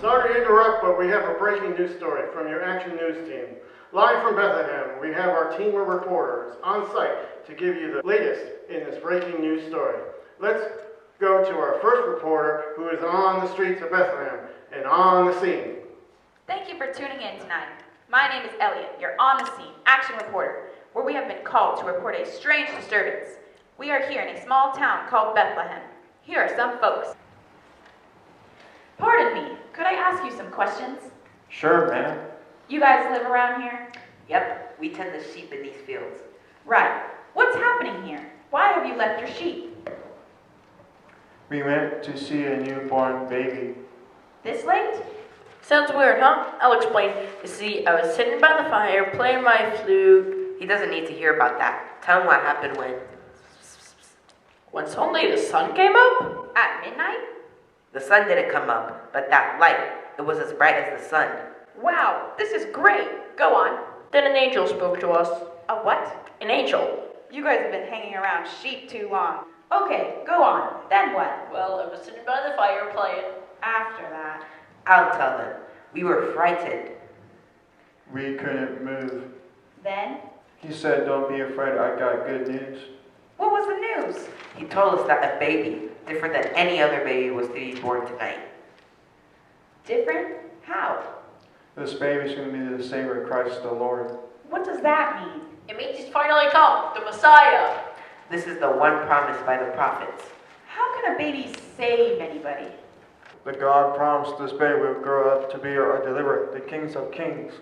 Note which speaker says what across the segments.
Speaker 1: Sorry to interrupt, but we have a breaking news story from your Action News team. Live from Bethlehem, we have our team of reporters on site to give you the latest in this breaking news story. Let's go to our first reporter who is on the streets of Bethlehem and on the scene.
Speaker 2: Thank you for tuning in tonight. My name is Elliot, your on-the-scene action reporter, where we have been called to report a strange disturbance. We are here in a small town called Bethlehem. Here are some folks. Pardon me, could I ask you some questions?
Speaker 3: Sure, ma'am.
Speaker 2: You guys live around here?
Speaker 4: Yep, we tend the sheep in these fields.
Speaker 2: Right. What's happening here? Why have you left your sheep?
Speaker 3: We went to see a newborn baby.
Speaker 2: This late?
Speaker 5: Sounds weird, huh? I'll explain. You see, I was sitting by the fire playing my flute.
Speaker 4: He doesn't need to hear about that. Tell him what happened
Speaker 5: When suddenly the sun came up?
Speaker 2: At midnight?
Speaker 4: the sun didn't come up, but that light, it was as bright as the sun.
Speaker 2: Wow, this is great. Go on.
Speaker 5: Then an angel spoke to us.
Speaker 2: A what?
Speaker 5: An angel.
Speaker 2: You guys have been hanging around sheep too long. Okay, go on. Then what?
Speaker 5: Well, I was sitting by the fire playing.
Speaker 2: After that.
Speaker 4: I'll tell them. We were frightened.
Speaker 3: We couldn't move.
Speaker 2: Then?
Speaker 3: He said, "Don't be afraid, I got good news."
Speaker 2: What was the news?
Speaker 4: He told us that a baby, different than any other baby, was to be born tonight.
Speaker 2: Different? How?
Speaker 3: This baby's going to be the Savior, Christ the Lord.
Speaker 2: What does that mean?
Speaker 5: It means he's finally come, the Messiah.
Speaker 4: This is the one promised by the prophets.
Speaker 2: How can a baby save anybody?
Speaker 3: The God promised this baby will grow up to be our deliverer, the Kings of Kings.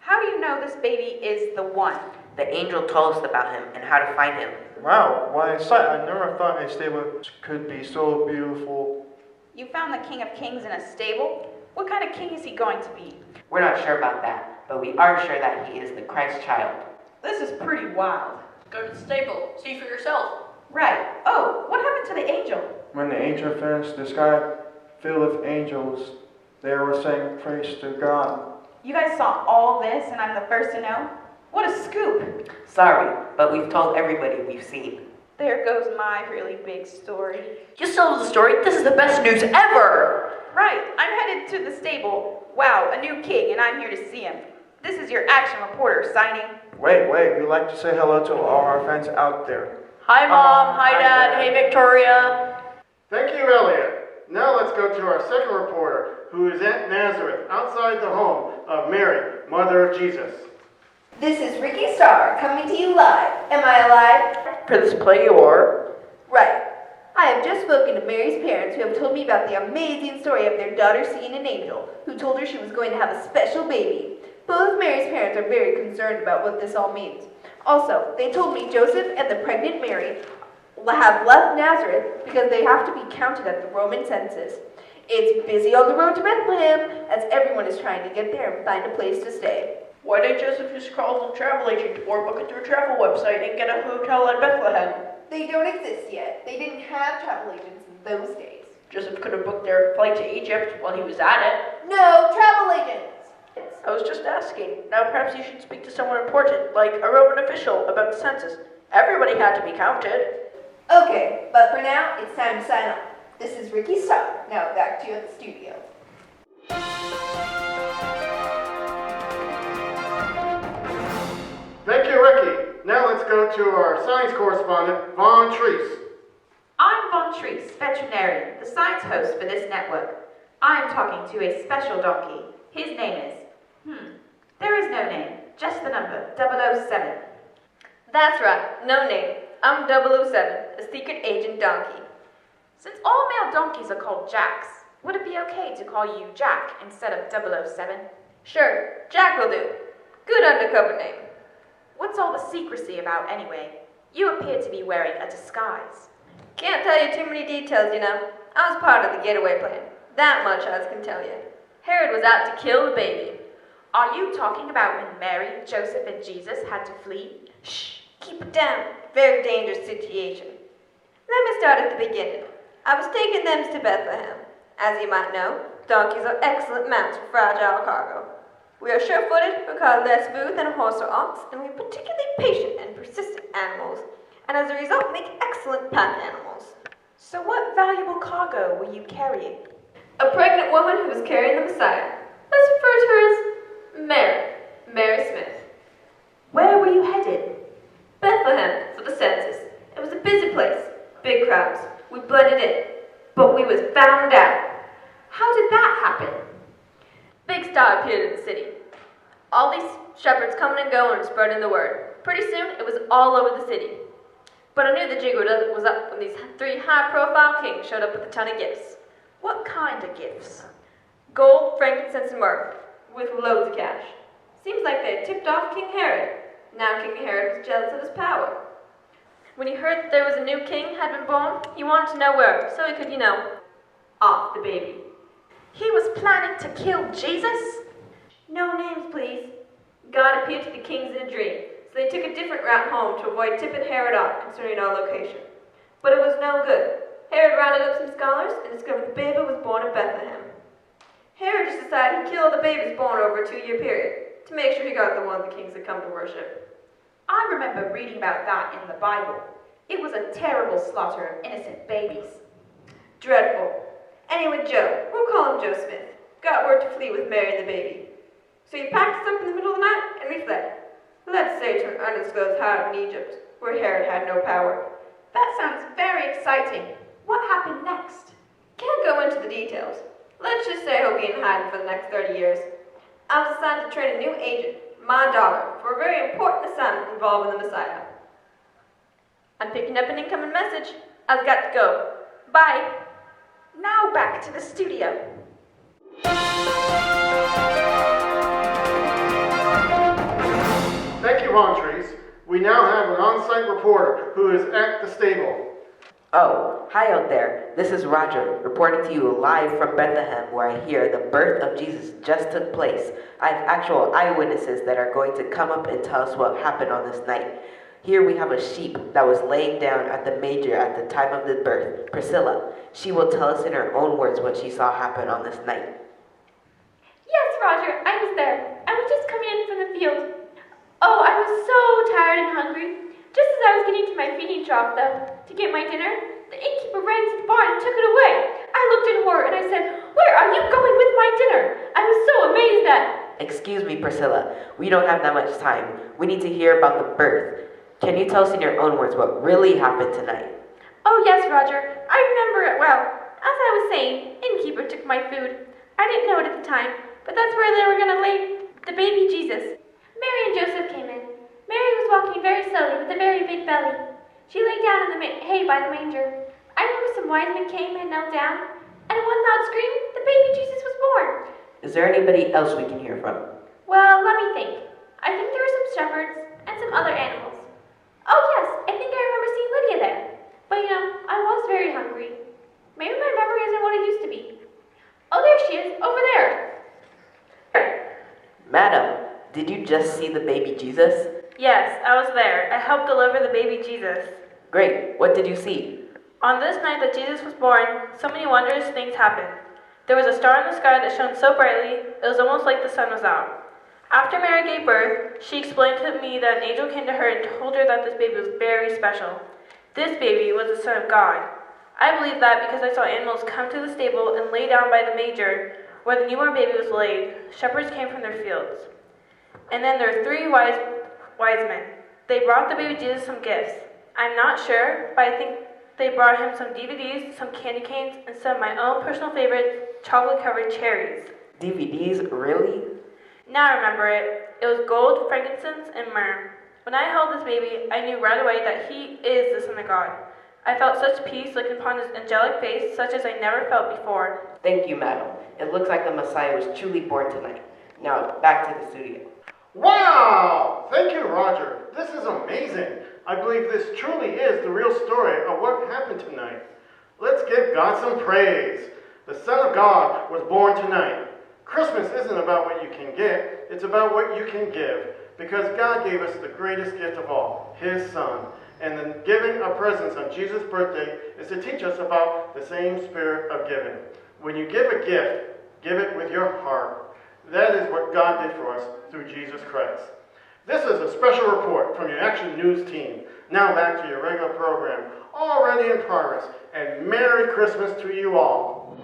Speaker 2: How do you know this baby is the one?
Speaker 4: The angel told us about him and how to find him.
Speaker 3: Wow, what a sight. I never thought a stable could be so beautiful.
Speaker 2: You found the King of Kings in a stable? What kind of king is he going to be?
Speaker 4: We're not sure about that, but we are sure that he is the Christ child.
Speaker 2: This is pretty wild.
Speaker 5: Go to the stable, see for yourself.
Speaker 2: Right. Oh, what happened to the angel?
Speaker 3: When the angel finished, the sky filled with angels. They were saying praise to God.
Speaker 2: You guys saw all this and I'm the first to know? What a scoop.
Speaker 4: Sorry, but we've told everybody we've seen.
Speaker 2: There goes my really big story.
Speaker 5: You still have the story? This is the best news ever!
Speaker 2: Right, I'm headed to the stable. Wow, a new king, and I'm here to see him. This is your action reporter signing.
Speaker 3: Wait, we'd like to say hello to all our friends out there.
Speaker 5: Hi, Mom. Hi,
Speaker 3: Hi,
Speaker 5: Dad.
Speaker 3: Dad.
Speaker 5: Hey, Victoria.
Speaker 1: Thank you, Elliot. Now let's go to our second reporter, who is at Nazareth, outside the home of Mary, Mother of Jesus.
Speaker 6: This is Ricky Starr, coming to you live. Am I alive?
Speaker 5: For this play, you are.
Speaker 6: Right. I have just spoken to Mary's parents, who have told me about the amazing story of their daughter seeing an angel, who told her she was going to have a special baby. Both Mary's parents are very concerned about what this all means. Also, they told me Joseph and the pregnant Mary have left Nazareth because they have to be counted at the Roman census. It's busy on the road to Bethlehem, as everyone is trying to get there and find a place to stay.
Speaker 5: Why didn't Joseph just call the travel agent or book it through a travel website and get a hotel at Bethlehem?
Speaker 6: They don't exist yet. They didn't have travel agents in those days.
Speaker 5: Joseph could have booked their flight to Egypt while he was at it.
Speaker 6: No travel agents!
Speaker 5: I was just asking. Now perhaps you should speak to someone important, like a Roman official, about the census. Everybody had to be counted.
Speaker 6: Okay, but for now, it's time to sign off. This is Ricky Starr. Now back to you at the studio.
Speaker 1: Thank you, Ricky. Now let's go to our science correspondent, Vaughn Treese.
Speaker 2: I'm Von Treese, veterinarian, the science host for this network. I am talking to a special donkey. His name is, there is no name, just the number, 007.
Speaker 7: That's right, no name. I'm 007, a secret agent donkey.
Speaker 2: Since all male donkeys are called Jacks, would it be okay to call you Jack instead of 007?
Speaker 7: Sure, Jack will do. Good undercover name.
Speaker 2: What's all the secrecy about anyway? You appear to be wearing a disguise.
Speaker 7: Can't tell you too many details, you know. I was part of the getaway plan. That much I can tell you. Herod was out to kill the baby.
Speaker 2: Are you talking about when Mary, Joseph, and Jesus had to flee?
Speaker 7: Shh, keep it down. Very dangerous situation. Let me start at the beginning. I was taking them to Bethlehem. As you might know, donkeys are excellent mounts for fragile cargo. We are sure-footed because less food than a horse or ox, and we are particularly patient and persistent animals. and as a result make excellent pack animals.
Speaker 2: So what valuable cargo were you carrying?
Speaker 7: A pregnant woman who was carrying the Messiah. Let's refer to her as Mary Smith.
Speaker 2: Where were you headed?
Speaker 7: Bethlehem for the census. It was a busy place, big crowds. We blended in, but we was found out.
Speaker 2: How did that happen?
Speaker 7: Big star appeared in the city. All these shepherds coming and going and spreading the word. Pretty soon, it was all over the city. But I knew the jig was up when these 3 high-profile kings showed up with a ton of gifts.
Speaker 2: What kind of gifts?
Speaker 7: Gold, frankincense, and myrrh, with loads of cash. Seems like they had tipped off King Herod. Now King Herod was jealous of his power. When he heard that there was a new king had been born, he wanted to know where, so he could, off the baby.
Speaker 2: He was planning to kill Jesus?
Speaker 7: No names, please. God appeared to the kings in a dream, so they took a different route home to avoid tipping Herod off concerning our location. But it was no good. Herod rounded up some scholars and discovered the baby was born in Bethlehem. Herod just decided he'd kill all the babies born over a 2-year period to make sure he got the one the kings had come to worship.
Speaker 2: I remember reading about that in the Bible. It was a terrible slaughter of innocent babies.
Speaker 7: Dreadful. Anyway, Joe, we'll call him Joe Smith, got word to flee with Mary and the baby. So he packed us up in the middle of the night and we fled. Let's say to an undisclosed hideout in Egypt, where Herod had no power.
Speaker 2: That sounds very exciting. What happened next?
Speaker 7: Can't go into the details. Let's just say he'll be in hiding for the next 30 years. I was assigned to train a new agent, my daughter, for a very important assignment involving the Messiah. I'm picking up an incoming message. I've got to go. Bye.
Speaker 2: Now back to the studio.
Speaker 1: Thank you, Rontrese. We now have an on-site reporter who is at the stable.
Speaker 4: Oh, hi out there. This is Roger, reporting to you live from Bethlehem, where I hear the birth of Jesus just took place. I have actual eyewitnesses that are going to come up and tell us what happened on this night. Here we have a sheep that was laying down at the manger at the time of the birth, Priscilla. She will tell us in her own words what she saw happen on this night.
Speaker 8: Yes, Roger, I was there. I was just coming in from the field. Oh, I was so tired and hungry. Just as I was getting to my feeding trough, though, to get my dinner, the innkeeper ran to the barn and took it away. I looked in horror and I said, "Where are you going with my dinner?" I was so amazed at...
Speaker 4: Excuse me, Priscilla. We don't have that much time. We need to hear about the birth. Can you tell us in your own words what really happened tonight?
Speaker 8: Oh, yes, Roger. I remember it well. As I was saying, innkeeper took my food. I didn't know it at the time, but that's where they were going to lay the baby Jesus. Mary and Joseph came in. Mary was walking very slowly with a very big belly. She lay down in the hay by the manger. I remember some wise men came and knelt down, and in one loud scream, the baby Jesus was born.
Speaker 4: Is there anybody else we can hear from?
Speaker 8: Well, let me think. I think there were some shepherds and some other animals. Oh yes, I think I remember seeing Lydia there. But I was very hungry. Maybe my memory isn't what it used to be. Oh, there she is, over there.
Speaker 4: Madam, did you just see the baby Jesus?
Speaker 9: Yes, I was there. I helped deliver the baby Jesus.
Speaker 4: Great. What did you see?
Speaker 9: On this night that Jesus was born, so many wondrous things happened. There was a star in the sky that shone so brightly, it was almost like the sun was out. After Mary gave birth, she explained to me that an angel came to her and told her that this baby was very special. This baby was the Son of God. I believe that because I saw animals come to the stable and lay down by the manger where the newborn baby was laid. Shepherds came from their fields. And then there were 3 wise men. They brought the baby Jesus some gifts. I'm not sure, but I think they brought him some DVDs, some candy canes, and some of my own personal favorites, chocolate-covered cherries.
Speaker 4: DVDs? Really?
Speaker 9: Now I remember it. It was gold, frankincense, and myrrh. When I held this baby, I knew right away that he is the Son of God. I felt such peace looking upon his angelic face, such as I never felt before.
Speaker 4: Thank you, madam. It looks like the Messiah was truly born tonight. Now, back to the studio.
Speaker 1: Wow! Thank you, Roger. This is amazing. I believe this truly is the real story of what happened tonight. Let's give God some praise. The Son of God was born tonight. Christmas isn't about what you can get, it's about what you can give. Because God gave us the greatest gift of all, His Son. And then giving our presents on Jesus' birthday is to teach us about the same spirit of giving. When you give a gift, give it with your heart. That is what God did for us through Jesus Christ. This is a special report from your Action News team. Now back to your regular program, already in progress, and Merry Christmas to you all.